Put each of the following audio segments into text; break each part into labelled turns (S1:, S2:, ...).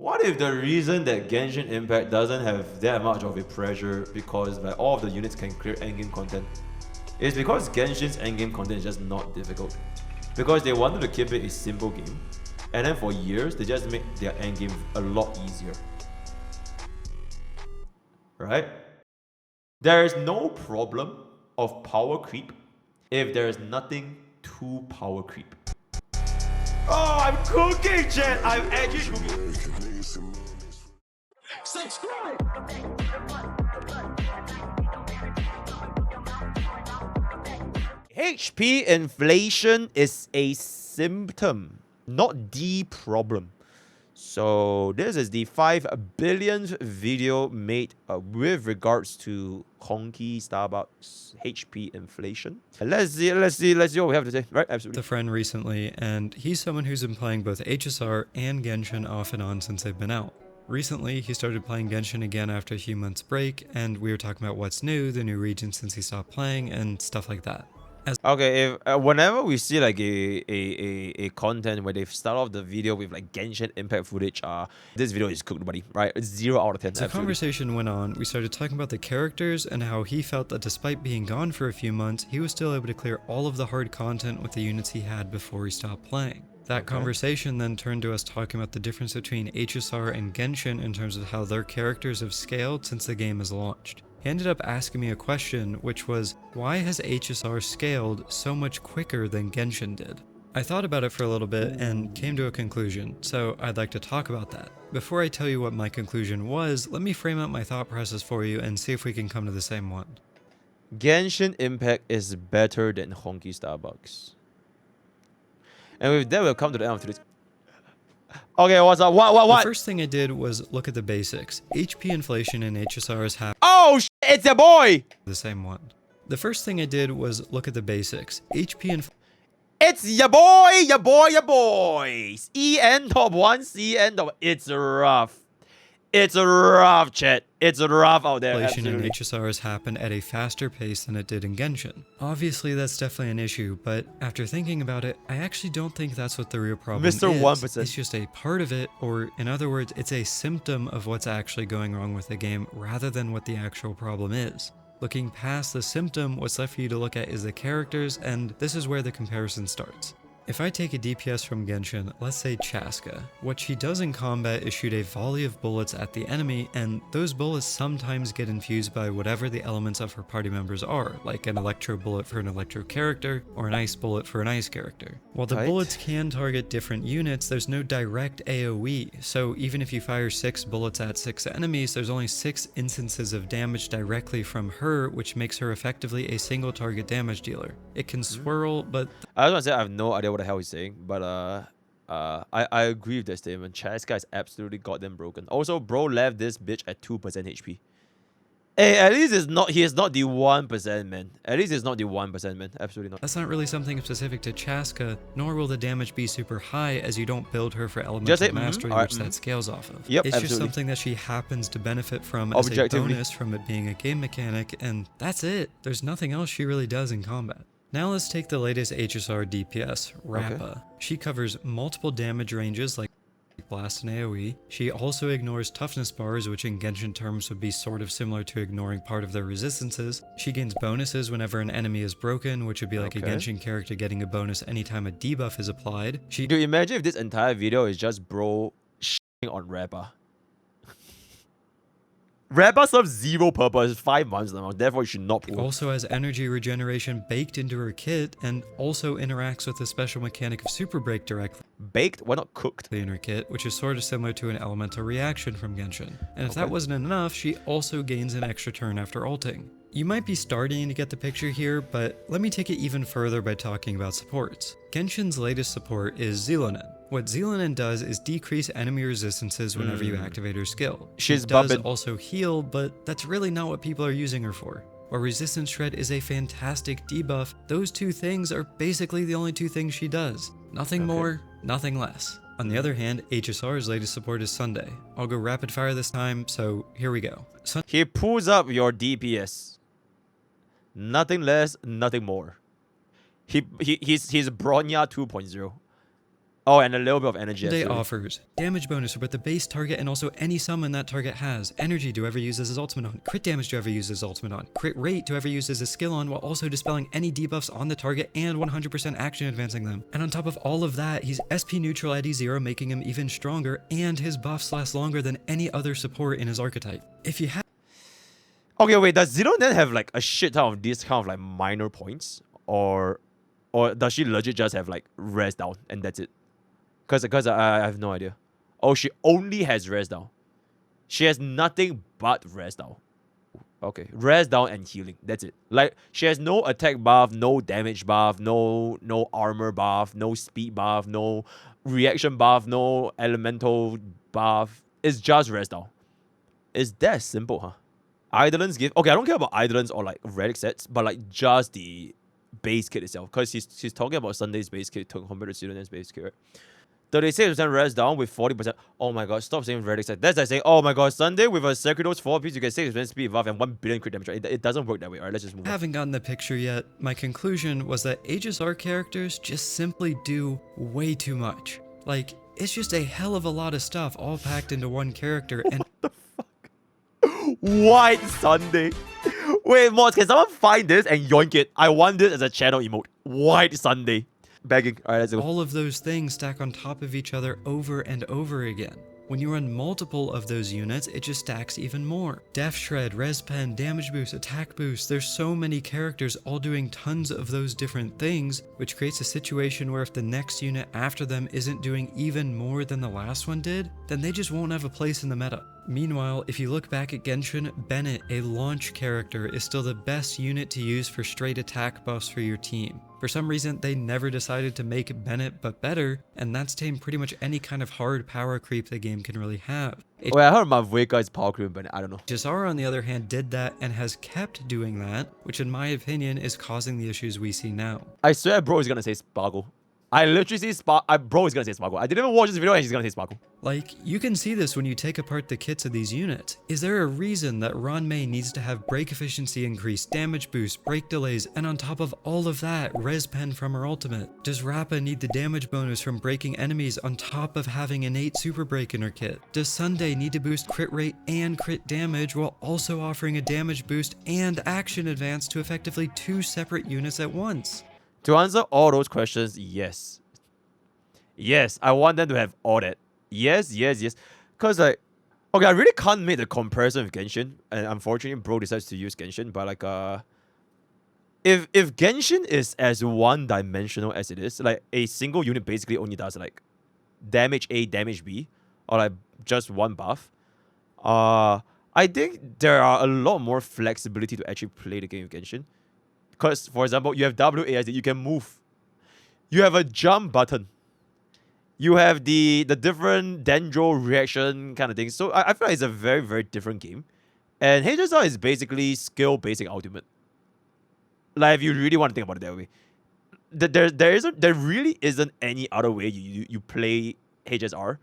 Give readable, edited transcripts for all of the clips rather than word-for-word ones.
S1: What if the reason that Genshin Impact doesn't have that much of a pressure because like all of the units can clear endgame content is because Genshin's endgame content is just not difficult. Because they wanted to keep it a simple game, and then for years they just make their endgame a lot easier. Right? There is no problem of power creep if there is nothing to power creep. Oh, I'm cooking, chat! I'm actually cooking.
S2: Subscribe!
S1: HP inflation is a symptom, not the problem. So this is the 5 billionth video made with regards to Honkai Starbucks HP inflation. Let's see what we have to say. Right, absolutely.
S3: A friend recently, and he's someone who's been playing both HSR and Genshin off and on since they've been out. Recently, he started playing Genshin again after a few months break, and we were talking about what's new, the new regions since he stopped playing, and stuff like that.
S1: Okay, if whenever we see like a content where they start off the video with like Genshin Impact footage, this video is cooked, buddy. Right, it's 0 out of 10.
S3: As the conversation went on, we started talking about the characters and how he felt that despite being gone for a few months, he was still able to clear all of the hard content with the units he had before he stopped playing. That conversation then turned to us talking about the difference between HSR and Genshin in terms of how their characters have scaled since the game has launched. He ended up asking me a question, which was, why has HSR scaled so much quicker than Genshin did? I thought about it for a little bit and came to a conclusion, so I'd like to talk about that. Before I tell you what my conclusion was, let me frame out my thought process for you and see if we can come to the same one.
S1: Genshin Impact is better than Honkai Starbucks. And with that, we'll come to the end of today's. Okay, what's up? What?
S3: The first thing I did was look at the basics. HP inflation in HSR is happening.
S1: Oh, it's a boy!
S3: The same one. The first thing I did was look at the basics. HP inflation.
S1: It's ya boy! EN top 1, CN top. It's rough. It's rough, chat. It's rough out there.
S3: Inflation in
S1: Absolutely.
S3: HSR has happened at a faster pace than it did in Genshin. Obviously, that's definitely an issue, but after thinking about it, I actually don't think that's what the real problem
S1: Mr.
S3: is.
S1: 1%.
S3: It's just a part of it, or in other words, it's a symptom of what's actually going wrong with the game rather than what the actual problem is. Looking past the symptom, what's left for you to look at is the characters, and this is where the comparison starts. If I take a DPS from Genshin, let's say Chaska, what she does in combat is shoot a volley of bullets at the enemy, and those bullets sometimes get infused by whatever the elements of her party members are, like an electro bullet for an electro character, or an ice bullet for an ice character. While the bullets can target different units, there's no direct AoE, so even if you fire 6 bullets at 6 enemies, there's only 6 instances of damage directly from her, which makes her effectively a single target damage dealer. It can swirl, but
S1: I was gonna say I have no idea what the hell he's saying, but I agree with that statement. Chaska is absolutely goddamn broken. Also, bro left this bitch at 2% HP. Hey, at least he is not the 1%, man. At least it's not the 1%, man. Absolutely not.
S3: that's not really something specific to Chaska, nor will the damage be super high as you don't build her for
S1: Just
S3: elemental
S1: say,
S3: mastery,
S1: alright,
S3: which that scales off of.
S1: Yep,
S3: it's just
S1: absolutely.
S3: something that she happens to benefit from as a
S1: Objectively.
S3: bonus from it being a game mechanic, and that's it. There's nothing else she really does in combat. Now let's take the latest HSR DPS, Rappa. She covers multiple damage ranges like Blast and AoE. She also ignores toughness bars, which in Genshin terms would be sort of similar to ignoring part of their resistances. She gains bonuses whenever an enemy is broken, which would be like a Genshin character getting a bonus anytime a debuff is applied.
S1: Dude, imagine if this entire video is just bro shitting on Rappa. Rappa serves 0 purpose 5 months now, therefore you should not pull.
S3: Also has energy regeneration baked into her kit, and also interacts with the special mechanic of Super Break directly
S1: Baked? Why not cooked?
S3: in her kit, which is sort of similar to an elemental reaction from Genshin. And if that wasn't enough, she also gains an extra turn after ulting. You might be starting to get the picture here, but let me take it even further by talking about supports. Genshin's latest support is Zilonen. What Zilonen does is decrease enemy resistances whenever you activate her skill.
S1: She's
S3: She does
S1: bumping.
S3: also heal, but that's really not what people are using her for. While Resistance Shred is a fantastic debuff, those two things are basically the only two things she does. Nothing more, nothing less. On the other hand, HSR's latest support is Sunday. I'll go rapid fire this time, so here we go.
S1: He pulls up your DPS. Nothing less, nothing more. He's Bronya 2.0. Oh, and a little bit of energy.
S3: Day
S1: Absolutely.
S3: offers damage bonus for both the base target and also any summon that target has. Energy to whoever uses his ultimate on. Crit damage to whoever uses his ultimate on. Crit rate to whoever uses his skill on, while also dispelling any debuffs on the target and 100% action advancing them. And on top of all of that, he's SP neutral at E0, making him even stronger, and his buffs last longer than any other support in his archetype. If you have
S1: Okay, wait. Does Zero then have like a shit ton of these kind of like minor points, or does she legit just have like rest down and that's it? Cause I have no idea. Oh, she only has rest down. She has nothing but rest down. Okay, rest down and healing. That's it. Like she has no attack buff, no damage buff, no armor buff, no speed buff, no reaction buff, no elemental buff. It's just rest down. It's that simple, huh? Eidolons give. Okay, I don't care about Eidolons or like relic sets, but like just the base kit itself. Cause she's talking about Sunday's base kit compared to Student's base kit, right? 36% rest down with 40%. Oh my god, stop saying relic set. That's like saying, oh my god, Sunday with a Circuitous 4 piece, you get 6% speed buff and 1 billion crit damage. It doesn't work that way. Alright, let's just move on.
S3: haven't gotten the picture yet, my conclusion was that HSR characters just simply do way too much. Like, it's just a hell of a lot of stuff all packed into one character, and
S1: White Sunday. Wait, Mods, can someone find this and yoink it? I want this as a channel emote. White Sunday. Begging. Alright, let's go.
S3: all of those things stack on top of each other over and over again. When you run multiple of those units, it just stacks even more. Def Shred, Res Pen, Damage Boost, Attack Boost, there's so many characters all doing tons of those different things, which creates a situation where if the next unit after them isn't doing even more than the last one did, then they just won't have a place in the meta. Meanwhile, if you look back at Genshin, Bennett, a launch character, is still the best unit to use for straight attack buffs for your team. For some reason, they never decided to make Bennett but better, and that's tamed pretty much any kind of hard power creep the game can really have.
S1: Wait, I heard Mavweka is power creep, but I don't know.
S3: Jazara, on the other hand, did that and has kept doing that, which in my opinion is causing the issues we see now.
S1: I swear bro is gonna say Sparkle. I literally see bro is gonna say Sparkle. I didn't even watch this video and he's gonna say Sparkle.
S3: Like, you can see this when you take apart the kits of these units. Is there a reason that Ranmei needs to have break efficiency increase, damage boost, break delays, and on top of all of that, res pen from her ultimate? Does Rappa need the damage bonus from breaking enemies on top of having innate super break in her kit? Does Sunday need to boost crit rate and crit damage while also offering a damage boost and action advance to effectively 2 separate units at once?
S1: To answer all those questions, yes. Yes, I want them to have all that. Yes. Cause like, okay, I really can't make the comparison with Genshin, and unfortunately, bro decides to use Genshin. But like, if Genshin is as one-dimensional as it is, like a single unit basically only does like damage A, damage B, or like just one buff. I think there are a lot more flexibility to actually play the game with Genshin. Because, for example, you have WASD, you can move. You have a jump button. You have the different dendro reaction kind of thing. So I feel like it's a very, very different game. And HSR is basically skill basic ultimate. Like, if you really want to think about it that way. There really isn't any other way you play HSR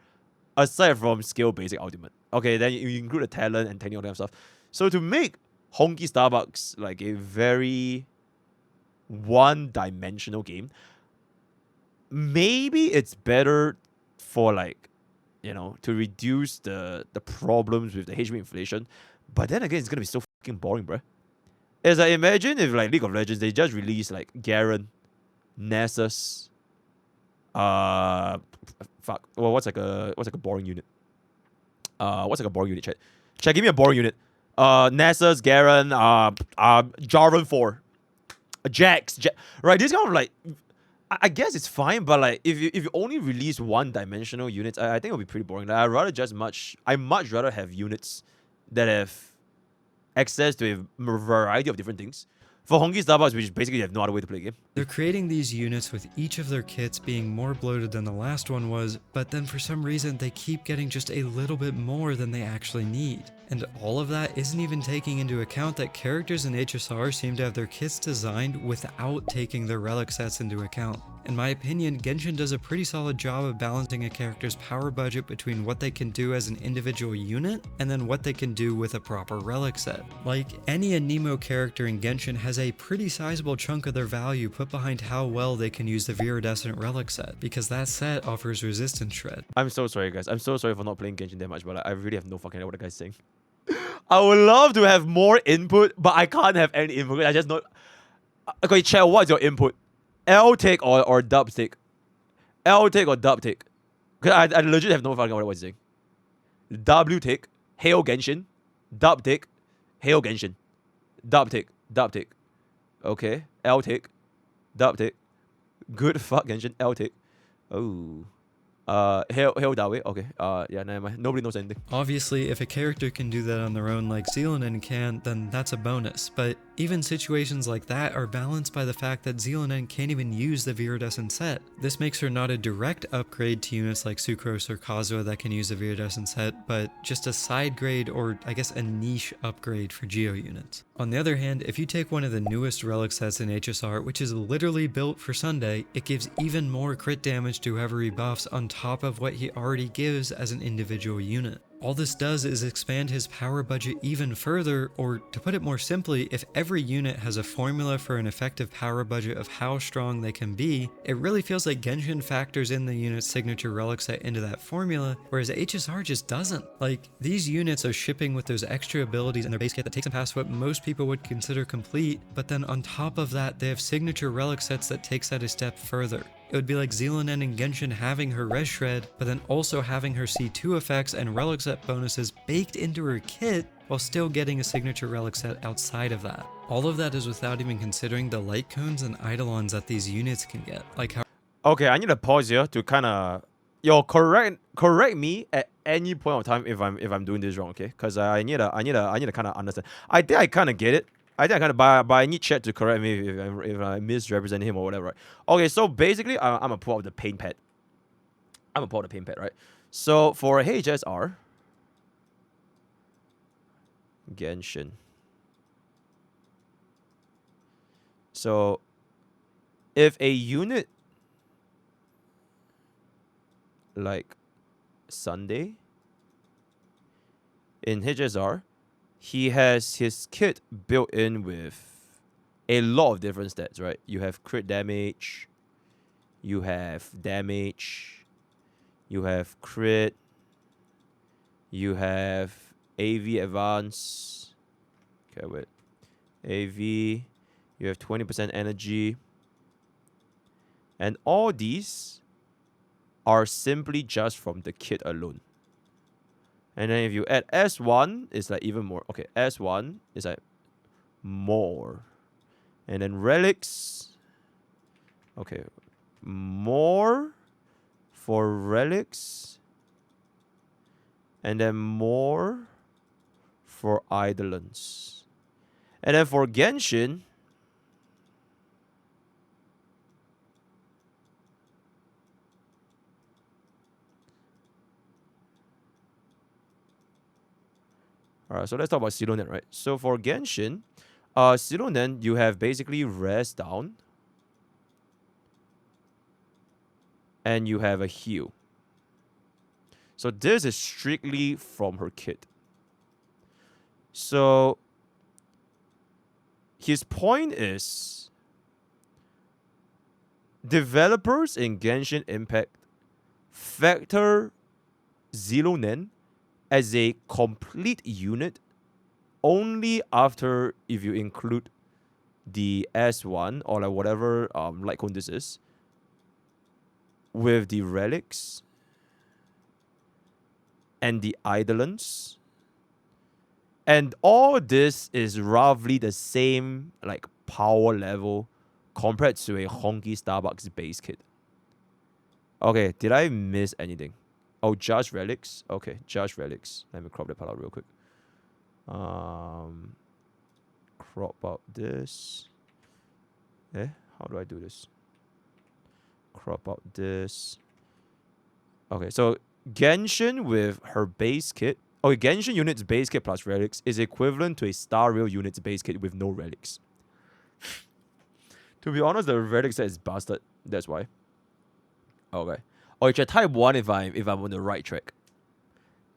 S1: aside from skill basic ultimate. Okay, then you include the talent and technical kind of stuff. So to make Honkai Starbucks like a very one-dimensional game, maybe it's better for like, you know, to reduce the problems with the HP inflation. But then again, it's gonna be so fucking boring, bruh. As I imagine if like League of Legends, they just release like Garen, Nessus, fuck. Well, what's like a boring unit? What's like a boring unit, chat? Chat, give me a boring unit. Nessus, Garen, Jarvan 4. Jax, right? This kind of like, I guess it's fine, but like if you only release one-dimensional units, I think it'll be pretty boring. Like, I much rather have units that have access to a variety of different things. For Honkai Starbucks, which basically have no other way to play the game.
S3: They're creating these units with each of their kits being more bloated than the last one was, but then for some reason they keep getting just a little bit more than they actually need. And all of that isn't even taking into account that characters in HSR seem to have their kits designed without taking their relic sets into account. In my opinion, Genshin does a pretty solid job of balancing a character's power budget between what they can do as an individual unit and then what they can do with a proper relic set. Like, any Anemo character in Genshin has a pretty sizable chunk of their value put behind how well they can use the Viridescent relic set, because that set offers resistance shred.
S1: I'm so sorry, guys. I'm so sorry for not playing Genshin that much, but like, I really have no fucking idea what the guy's saying. I would love to have more input, but I can't have any input. I just know. Okay, chat, what's your input? L take or dub take? L take or dub take? Because I legit have no fucking idea what he's saying. W take, Hail Genshin. Dub take, Hail Genshin. Dub take, dub take. Okay, L take, dub take. Good fuck Genshin, L take. Oh. Hail Dawe. Okay. Yeah, never mind. Nobody knows anything.
S3: Obviously, if a character can do that on their own like Zealonen can, then that's a bonus, but even situations like that are balanced by the fact that Zealonen can't even use the Viridescent set. This makes her not a direct upgrade to units like Sucrose or Kazuha that can use the Viridescent set, but just a side grade, or I guess a niche upgrade for Geo units. On the other hand, if you take one of the newest relic sets in HSR, which is literally built for Sunday, it gives even more crit damage to whoever he buffs on top of what he already gives as an individual unit. All this does is expand his power budget even further, or to put it more simply, if every unit has a formula for an effective power budget of how strong they can be, it really feels like Genshin factors in the unit's signature relic set into that formula, whereas HSR just doesn't. Like, these units are shipping with those extra abilities in their base kit that takes them past what most people would consider complete, but then on top of that, they have signature relic sets that takes that a step further. It would be like Zealonen and Genshin having her res shred, but then also having her C2 effects and relic set bonuses baked into her kit, while still getting a signature relic set outside of that. All of that is without even considering the light cones and eidolons that these units can get. Like how
S1: Okay, I need to pause here to kind of, correct me at any point of time if I'm doing this wrong, okay? Because I need to kind of understand. I think I kind of get it. I think I kind of, but I need Chat to correct me if I misrepresent him or whatever. Right? Okay, so basically, I'm gonna pull out the paint pad. Right? So for HSR, Genshin. So if a unit like Sunday in HSR, he has his kit built in with a lot of different stats, right? You have crit damage, you have damage, you have crit, you have AV advance. Okay, wait. AV, you have 20% energy. And all these are simply just from the kit alone. And then if you add S1, it's like even more. Okay, S1 is like more. And then relics. Okay, more for relics. And then more for eidolons. And then for Genshin, alright, so let's talk about Silonen, right? So for Genshin, Silonen, you have basically res down. And you have a heal. So this is strictly from her kit. So his point is, developers in Genshin Impact factor Zilonen as a complete unit only after if you include the S1 or like whatever light cone this is with the relics and the eidolons. And all this is roughly the same like power level compared to a Honkai Starbucks base kit. Okay, did I miss anything? Oh, just relics? Okay, just relics. Let me crop that part out real quick. Crop out this. How do I do this? Crop out this. Okay, so Genshin with her base kit Okay, Genshin unit's base kit plus relics is equivalent to a Star Rail unit's base kit with no relics. To be honest, the relic set is busted. That's why. Okay. Or it's a type 1 if I'm on the right track.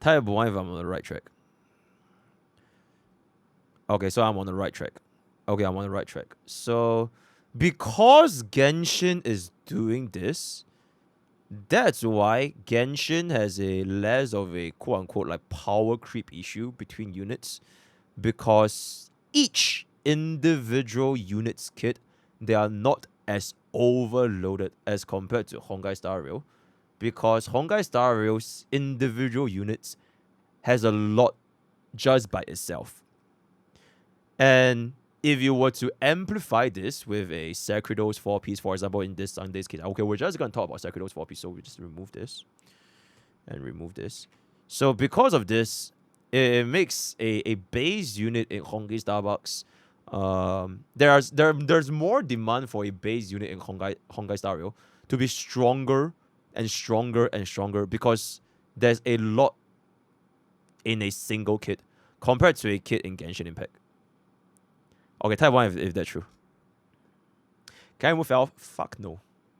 S1: Type 1 if I'm on the right track. Okay, so I'm on the right track. Okay, I'm on the right track. So, because Genshin is doing this, that's why Genshin has a less of a quote-unquote like power creep issue between units. Because each individual unit's kit, they are not as overloaded as compared to honkaistarrail. Because honkaistarrail's individual units has a lot just by itself. And if you were to amplify this with a Sekritos 4-piece, for example, in this Sunday's case, okay, we're just going to talk about Sekritos 4-piece, so we just remove this and remove this. So because of this, it makes a base unit in Honkai Starbucks. There's more demand for a base unit in honkaistarrail to be stronger and stronger and stronger because there's a lot in a single kit compared to a kit in Genshin Impact. Okay, type 1 if that's true. Can I move fell off? Fuck no.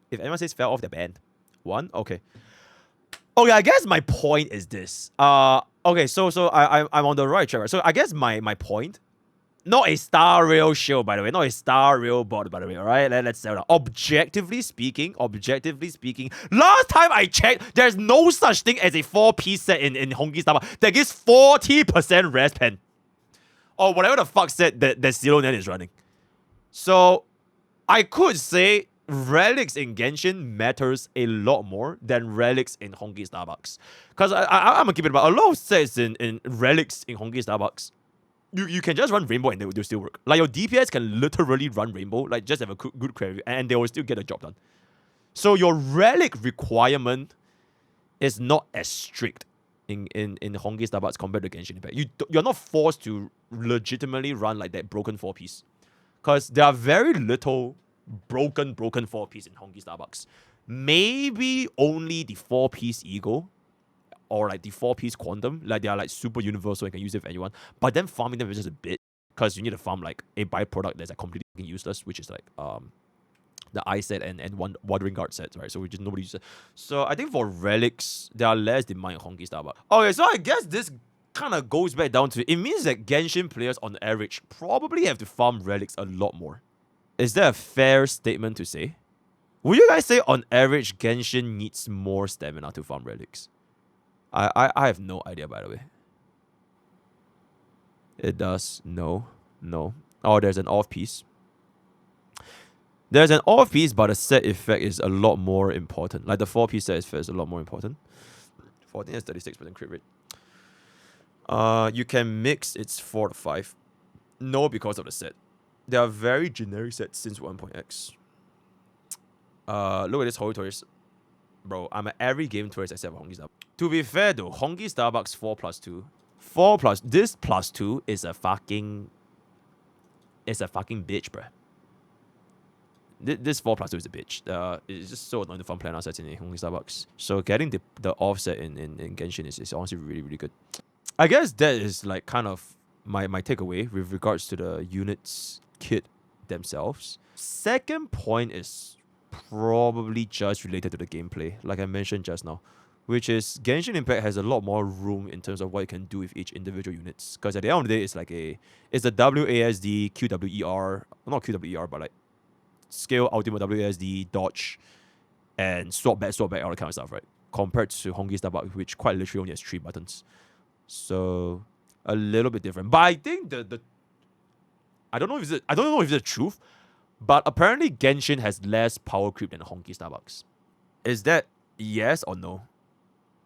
S1: If anyone says fell off, they're banned. 1? Okay. Okay, I guess my point is this. Okay, so I'm on the right track, right? So I guess my point, not a Star Rail shield, by the way, not a Star Rail bot, by the way, alright? Let's settle down. Objectively speaking, last time I checked, there's no such thing as a 4-piece set in Honkai Starbucks that gives 40% rest pen. Or whatever the fuck set that Zero Net is running. So, I could say relics in Genshin matters a lot more than relics in Honkai Starbucks. Because I'm gonna keep it about a lot of sets in relics in Honkai Starbucks. You can just run Rainbow and they'll still work. Like your DPS can literally run Rainbow, like just have a good query, and they will still get the job done. So your relic requirement is not as strict in Honkai Starbucks compared to Genshin Impact. You're not forced to legitimately run like that broken 4-piece. Because there are very little broken 4-piece in Honkai Starbucks. Maybe only the 4-piece Ego or like the 4-piece Quantum. Like they are like super universal and can use it for anyone. But then farming them is just a bit because you need to farm like a byproduct that's like completely useless, which is like the eye set and one Wandering Guard sets, right? So we just nobody uses it. So I think for relics, there are less demand in Honkai Starbucks. Okay, so I guess this kind of goes back down to it means that Genshin players on average probably have to farm relics a lot more. Is that a fair statement to say? Would you guys say on average Genshin needs more stamina to farm relics? I have no idea, by the way. It does. No. Oh, there's an off piece. There's an off piece, but the set effect is a lot more important. Like the 4-piece set effect is a lot more important. 14 has 36% crit rate. You can mix its 4 to 5. No, because of the set. They are very generic sets since 1.x. Look at this Holy Tourist. Bro, I'm at every game tourist except Honkai Starbucks. To be fair though, Honkai Starbucks 4+2. 4+, this +2 is a fucking bitch, bruh. This 4+2 is a bitch. It's just so annoying to farm plan assets in Honkai Starbucks. So getting the offset in Genshin is honestly really, really good. I guess that is like kind of my takeaway with regards to the units kit themselves. Second point is probably just related to the gameplay, like I mentioned just now, which is Genshin Impact has a lot more room in terms of what you can do with each individual units. Because at the end of the day, it's like it's a WASD, QWER, not QWER, but like scale, ultimate WASD, dodge, and swap back, all that kind of stuff, right? Compared to Honkai Starbucks, which quite literally only has 3 buttons. So a little bit different. But I think I don't know if it's the truth, but apparently Genshin has less power creep than Honkai Starbucks. Is that yes or no?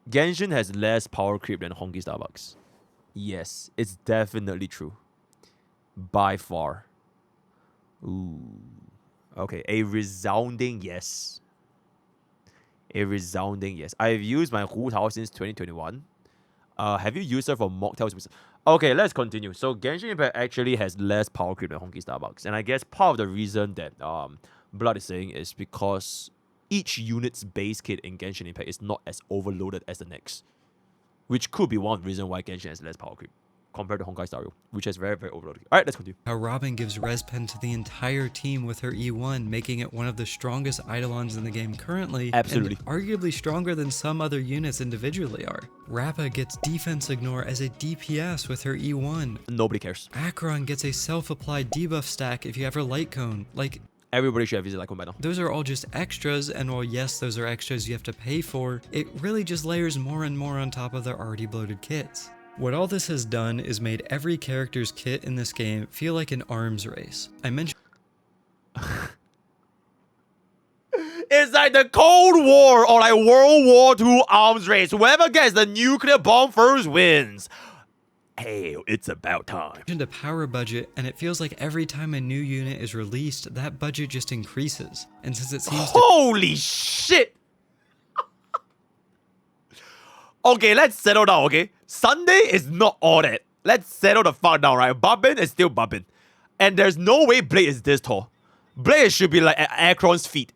S1: Genshin has less power creep than Honkai Starbucks. Yes, it's definitely true. By far. Ooh. Okay, a resounding yes. A resounding yes. I've used my Hu Tao since 2021. Have you used her for mocktails? Okay, let's continue. So Genshin Impact actually has less power creep than Honkai Starbucks. And I guess part of the reason that Blood is saying is because each unit's base kit in Genshin Impact is not as overloaded as the next. which could be one reason why Genshin has less power creep compared to Honkaistarrail, which is very, very overloaded. Alright, let's continue.
S3: How Robin gives res pen to the entire team with her E1, making it one of the strongest Eidolons in the game currently,
S1: Absolutely.
S3: and arguably stronger than some other units individually are. Rappa gets defense ignore as a DPS with her E1.
S1: Nobody cares.
S3: Acheron gets a self-applied debuff stack if you have her light cone. Like,
S1: Everybody should have used Lycone by now.
S3: those are all just extras, and while yes, those are extras you have to pay for, it really just layers more and more on top of their already bloated kits. What all this has done is made every character's kit in this game feel like an arms race. I mentioned
S1: It's like the Cold War or like World War II arms race. Whoever gets the nuclear bomb first wins. Hey, it's about time.
S3: a power budget, and it feels like every time a new unit is released, that budget just increases. And since it seems to
S1: Holy shit! Okay, let's settle down, okay? Sunday is not all that. Let's settle the fuck down, right? Bubbin is still bubbin. And there's no way Blade is this tall. Blade should be like at Acheron's feet.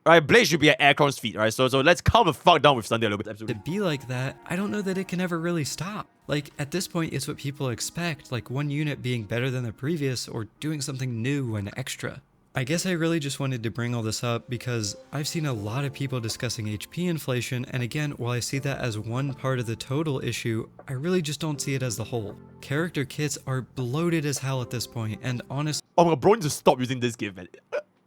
S1: Right? Blade should be at Acheron's feet, right? So let's calm the fuck down with Sunday a little bit. Absolutely.
S3: be like that, I don't know that it can ever really stop. Like, at this point, it's what people expect, like one unit being better than the previous or doing something new and extra. I guess I really just wanted to bring all this up because I've seen a lot of people discussing HP inflation, and again, while I see that as one part of the total issue, I really just don't see it as the whole. Character kits are bloated as hell at this point, and honestly,
S1: Oh my god, bro, need to stop using this gift, man.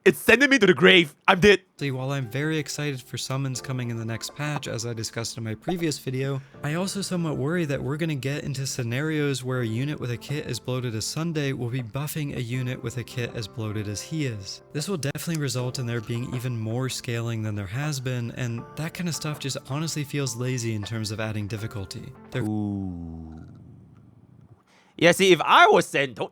S1: It's sending me to the grave. I'm dead.
S3: while I'm very excited for summons coming in the next patch, as I discussed in my previous video, I also somewhat worry that we're going to get into scenarios where a unit with a kit as bloated as Sunday will be buffing a unit with a kit as bloated as he is. This will definitely result in there being even more scaling than there has been, and that kind of stuff just honestly feels lazy in terms of adding difficulty.
S1: Ooh. Yeah, see, if I was Senton,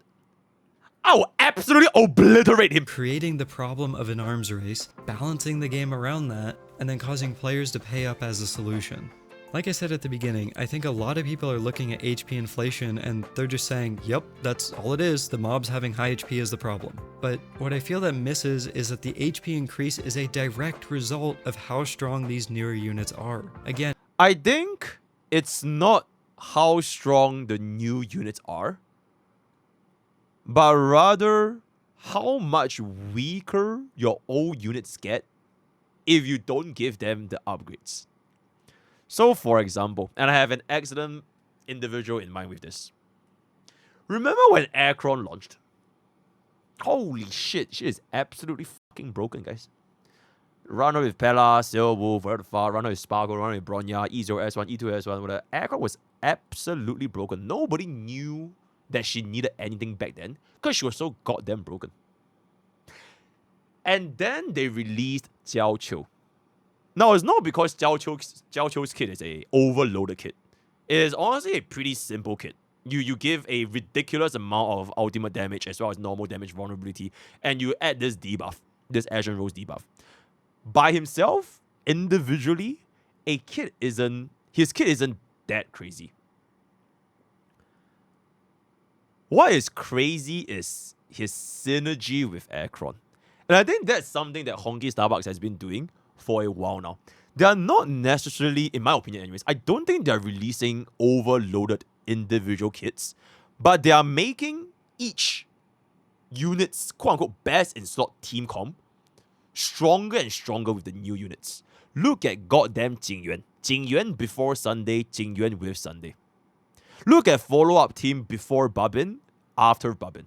S1: I will absolutely obliterate him.
S3: Creating the problem of an arms race, balancing the game around that, and then causing players to pay up as a solution. Like I said at the beginning, I think a lot of people are looking at HP inflation and they're just saying, yep, that's all it is, the mobs having high HP is the problem. But what I feel that misses is that the HP increase is a direct result of how strong these newer units are. Again,
S1: I think it's not how strong the new units are, but rather how much weaker your old units get if you don't give them the upgrades. So, for example, and I have an excellent individual in mind with this. Remember when Acheron launched? Holy shit, she is absolutely fucking broken, guys. Runner with Pella, Sailwolf, Vertifa, runner with Sparkle, runner with Bronya, E0S1, E2S1, whatever. Acheron was absolutely broken. Nobody knew that she needed anything back then because she was so goddamn broken. And then they released Jiao Qiu. Now, it's not because Jiao Qiu's kit is a overloaded kit. It is honestly a pretty simple kit. You give a ridiculous amount of ultimate damage as well as normal damage vulnerability, and you add this debuff, this Ashen Rose debuff. By himself, individually, his kit isn't that crazy. What is crazy is his synergy with Acheron. And I think that's something that Honkai Starbucks has been doing for a while now. They are not necessarily, in my opinion anyways, I don't think they're releasing overloaded individual kits, but they are making each unit's quote-unquote best in slot team comp stronger and stronger with the new units. Look at goddamn Jingyuan. Jingyuan before Sunday, Jingyuan with Sunday. Look at follow-up team before Bubbin, after Bubbin.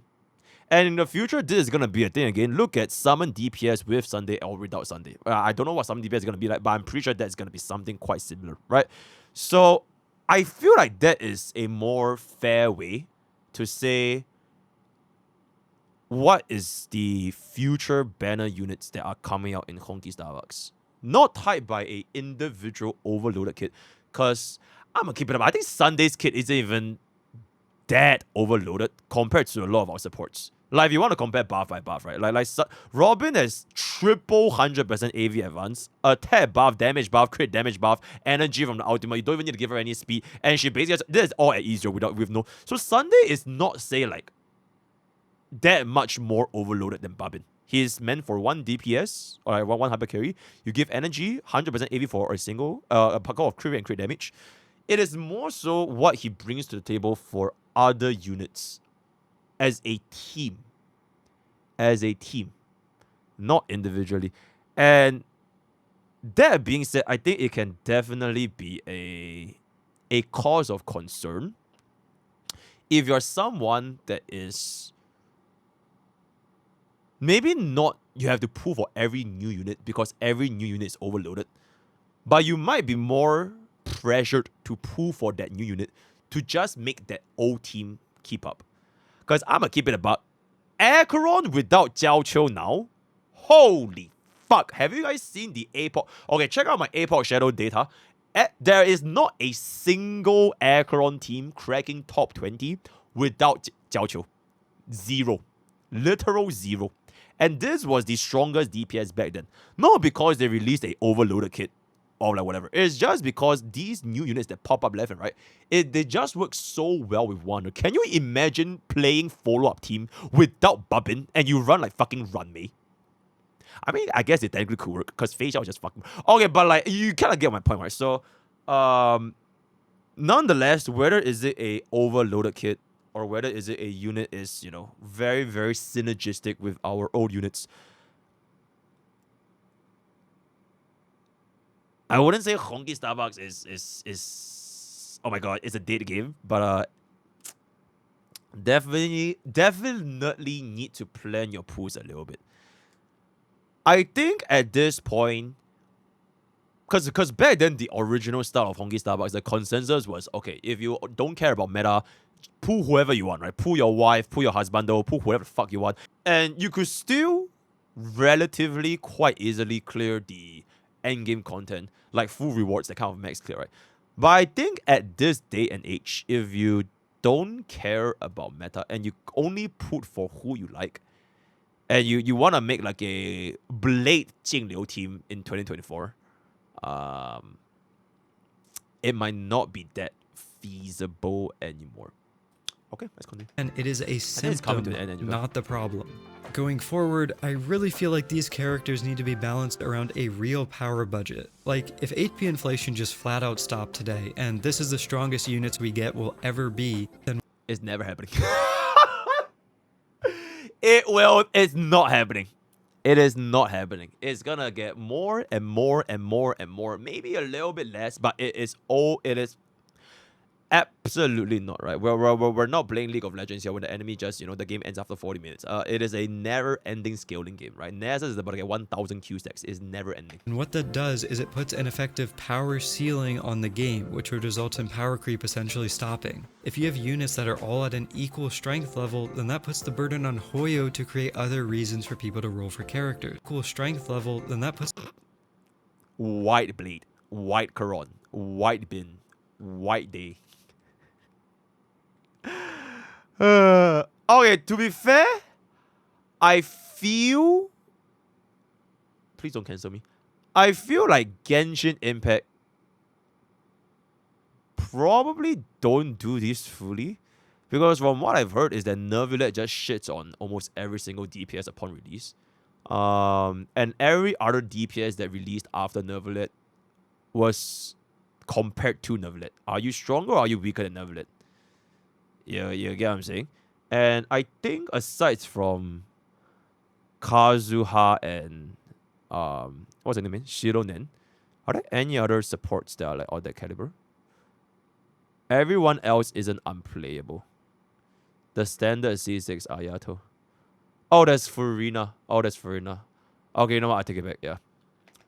S1: And in the future, this is going to be a thing again. Look at summon DPS with Sunday or without Sunday. I don't know what summon DPS is going to be like, but I'm pretty sure that's going to be something quite similar, right? So, I feel like that is a more fair way to say what is the future banner units that are coming out in Honkai Starbucks. Not tied by a individual overloaded kit. Because I'm going to keep it up. I think Sunday's kit isn't even that overloaded compared to a lot of our supports. Like, if you want to compare buff by buff, right? Like Robin has triple 100% AV advance, attack buff, damage buff, crit damage buff, energy from the ultimate. You don't even need to give her any speed. And she basically has, this is all at E0 with no. So Sunday is not, say, like, that much more overloaded than Babin. He's meant for 1 DPS, or like one hyper carry. You give energy, 100% AV for a single, a couple of crit and crit damage. It is more so what he brings to the table for other units as a team. As a team, not individually. And that being said, I think it can definitely be a cause of concern if you're someone that is maybe not you have to pull for every new unit because every new unit is overloaded, but you might be more pressured to pull for that new unit to just make that old team keep up. Because I'm going to keep it about Acheron without Jiao Qiu now. Holy fuck. Have you guys seen the APOC? Okay, check out my APOC Shadow data. There is not a single Acheron team cracking top 20 without Jiao Qiu. Zero. Literal zero. And this was the strongest DPS back then. Not because they released a overloaded kit or like whatever. It's just because these new units that pop up left and right, they just work so well with Wonder. Can you imagine playing follow-up team without Bubbin and you run like fucking Runmei? I mean, I guess it technically could work because Facial was just fucking... Okay, but like, you kind of get my point, right? So, nonetheless, whether is it a overloaded kit or whether is it a unit is, you know, very, very synergistic with our old units, I wouldn't say Honkai Starbucks is oh my god, it's a dead game, but definitely need to plan your pools a little bit. I think at this point, because back then the original style of Honkai Starbucks, the consensus was, okay, if you don't care about meta, pull whoever you want, right? Pull your wife, pull your husband, pull whoever the fuck you want, and you could still relatively quite easily clear the endgame content, like full rewards, that kind of max clear, right? But I think at this day and age, if you don't care about meta and you only put for who you like, and you want to make like a Blade Jingliu team in 2024, it might not be that feasible anymore. Okay, let's continue.
S3: And it is a symptom, not the problem. Going forward, I really feel like these characters need to be balanced around a real power budget. Like, if HP inflation just flat out stopped today, and this is the strongest units we get will ever be, then
S1: it's never happening. It's not happening. It is not happening. It's gonna get more and more and more and more. Maybe a little bit less, but it is absolutely not, right? We're not playing League of Legends here when the enemy just, you know, the game ends after 40 minutes. It is a never-ending scaling game, right? Nasa is about to get 1,000 Q stacks. It's never-ending.
S3: And what that does is it puts an effective power ceiling on the game, which would result in power creep essentially stopping. If you have units that are all at an equal strength level, then that puts the burden on Hoyo to create other reasons for people to roll for characters. Equal strength level, then that puts...
S1: White Blade, White Caron, White Bin, White Day. Okay, to be fair, I feel... Please don't cancel me. I feel like Genshin Impact probably don't do this fully. Because from what I've heard is that Nervulet just shits on almost every single DPS upon release. And every other DPS that released after Nervulet was compared to Nervulet. Are you stronger or are you weaker than Nervulet? Yeah, you get what I'm saying? And I think aside from Kazuha and what's her name? Shironen, are there any other supports that are like of that caliber? Everyone else isn't unplayable. The standard C6 Ayato. Oh, that's Furina. Okay, you know what? I take it back, yeah.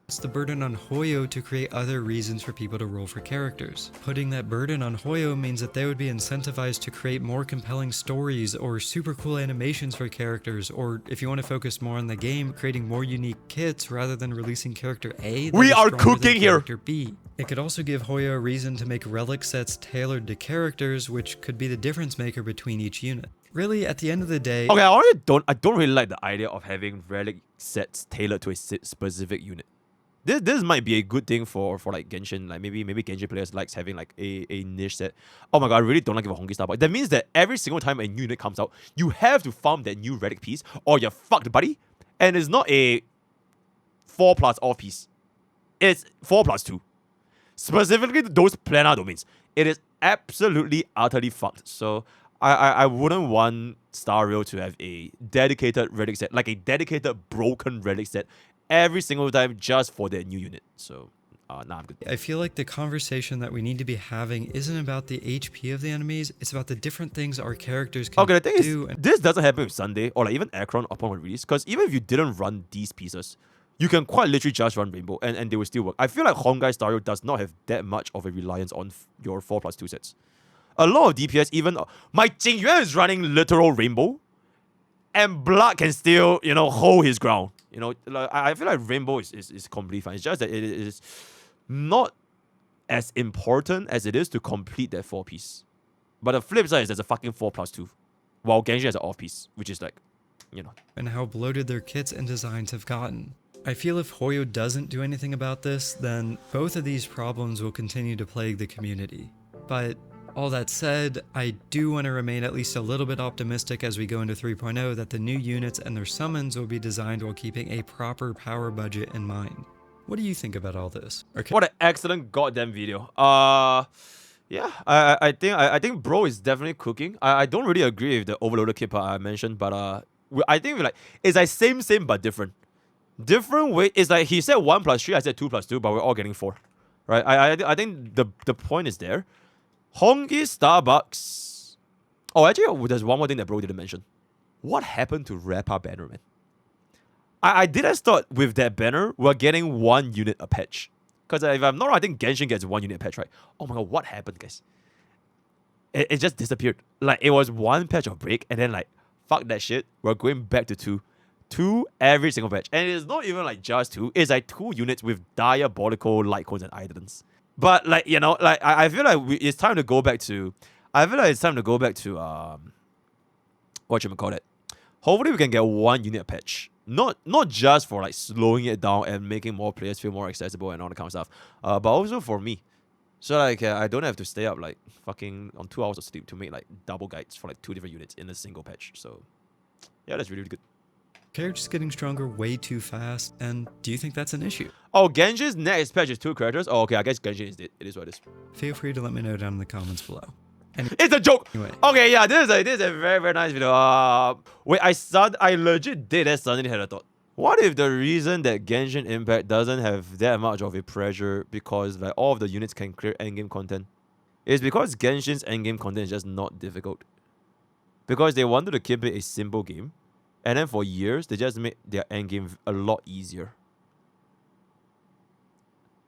S3: It's the burden on Hoyo to create other reasons for people to roll for characters. Putting that burden on Hoyo means that they would be incentivized to create more compelling stories or super cool animations for characters, or if you want to focus more on the game, creating more unique kits rather than releasing character A.
S1: We are cooking here.
S3: Character B. It could also give Hoyo a reason to make relic sets tailored to characters, which could be the difference maker between each unit. Really, at the end of the day...
S1: Okay, I don't really like the idea of having relic sets tailored to a specific unit. This might be a good thing for like Genshin, like maybe Genshin players likes having like a niche set. Oh my god, I really don't like it for Honkai Star, but that means that every single time a new unit comes out, you have to farm that new relic piece or you're fucked, buddy. And it's not a 4+ off piece. It's 4+2. Specifically those planar domains. It is absolutely, utterly fucked. So I wouldn't want Starrail to have a dedicated relic set, like a dedicated broken relic set every single time just for their new unit. So nah, I'm good.
S3: I feel like the conversation that we need to be having isn't about the HP of the enemies, it's about the different things our characters can
S1: Okay, the thing
S3: do.
S1: is, this doesn't happen with Sunday or like even Akron upon release, because even if you didn't run these pieces, you can quite literally just run Rainbow and they will still work. I feel like Honkai does not have that much of a reliance on your 4+2 sets. A lot of DPS, even my Jingyuan is running literal Rainbow, and Blood can still, hold his ground. Like, I feel like Rainbow is completely fine. It's just that it is not as important as it is to complete that 4-piece. But the flip side is there's a fucking 4+2, while Genshin has an off-piece, which is like,
S3: And how bloated their kits and designs have gotten. I feel if Hoyo doesn't do anything about this, then both of these problems will continue to plague the community. But all that said, I do want to remain at least a little bit optimistic as we go into 3.0 that the new units and their summons will be designed while keeping a proper power budget in mind. What do you think about all this? Okay.
S1: What an excellent goddamn video. Yeah, I think bro is definitely cooking. I don't really agree with the overloaded kit part I mentioned, but I think it's like same but different. Different way. It's like he said 1+3, I said 2+2, but we're all getting 4, right? I think the point is there. Honki Starbucks. Oh, actually, there's one more thing that bro didn't mention. What happened to Rappa banner, man? I didn't thought with that banner we're getting 1 unit a patch. Because if I'm not wrong, I think Genshin gets 1 unit patch, right? Oh my god, what happened, guys? It just disappeared. Like, it was 1 patch of break, and then like, fuck that shit. We're going back to 2. 2 every single patch. And it's not even like just 2. It's like 2 units with diabolical light cones and idolins. But like, I feel like it's time to go back to... whatchamacallit. Hopefully we can get 1 unit patch. Not just for like slowing it down and making more players feel more accessible and all that kind of stuff. But also for me. So like I don't have to stay up like fucking on 2 hours of sleep to make like double guides for like 2 different units in a single patch. So yeah, that's really, really good.
S3: Characters getting stronger way too fast, and do you think that's an issue?
S1: Oh, Genshin's next patch is 2 characters? Oh, okay, I guess Genshin is dead. It is what it is.
S3: Feel free to let me know down in the comments below.
S1: It's a joke!
S3: Anyway.
S1: Okay, yeah, this is a very, very nice video. Wait, I legit did that suddenly had a thought. What if the reason that Genshin Impact doesn't have that much of a pressure because like all of the units can clear endgame content is because Genshin's endgame content is just not difficult? Because they wanted to keep it a simple game, and then for years they just made their endgame a lot easier.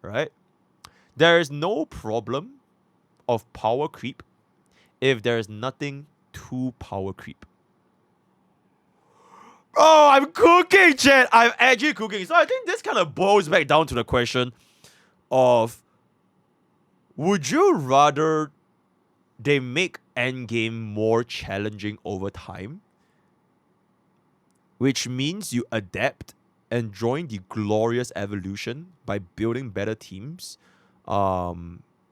S1: Right? There is no problem of power creep if there is nothing to power creep. Oh, I'm cooking, chat. I'm actually cooking. So I think this kind of boils back down to the question of, would you rather they make endgame more challenging over time, which means you adapt and join the glorious evolution by building better teams,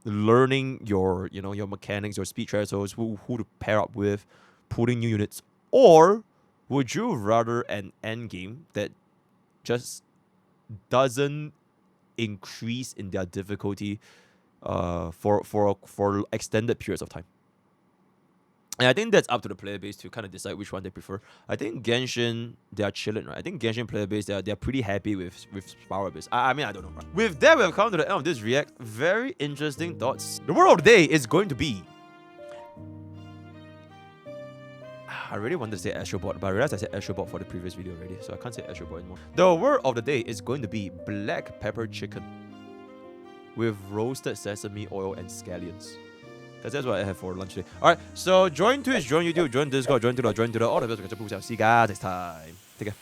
S1: learning your mechanics, your speed thresholds, who to pair up with, putting new units, or would you rather an endgame that just doesn't increase in their difficulty for extended periods of time? And I think that's up to the player base to kind of decide which one they prefer. I think Genshin, they are chilling, right? I think Genshin player base, they're pretty happy with power base. I mean, I don't know. Right? With that, we have come to the end of this react. Very interesting thoughts. The word of the day is going to be... I really wanted to say Astrobot, but I realized I said Astrobot for the previous video already, so I can't say Astrobot anymore. The word of the day is going to be black pepper chicken with roasted sesame oil and scallions. Because that's what I have for lunch today. Alright, so join Twitch, join YouTube, join Discord, join Twitter, all the best. See you guys next time. Take care.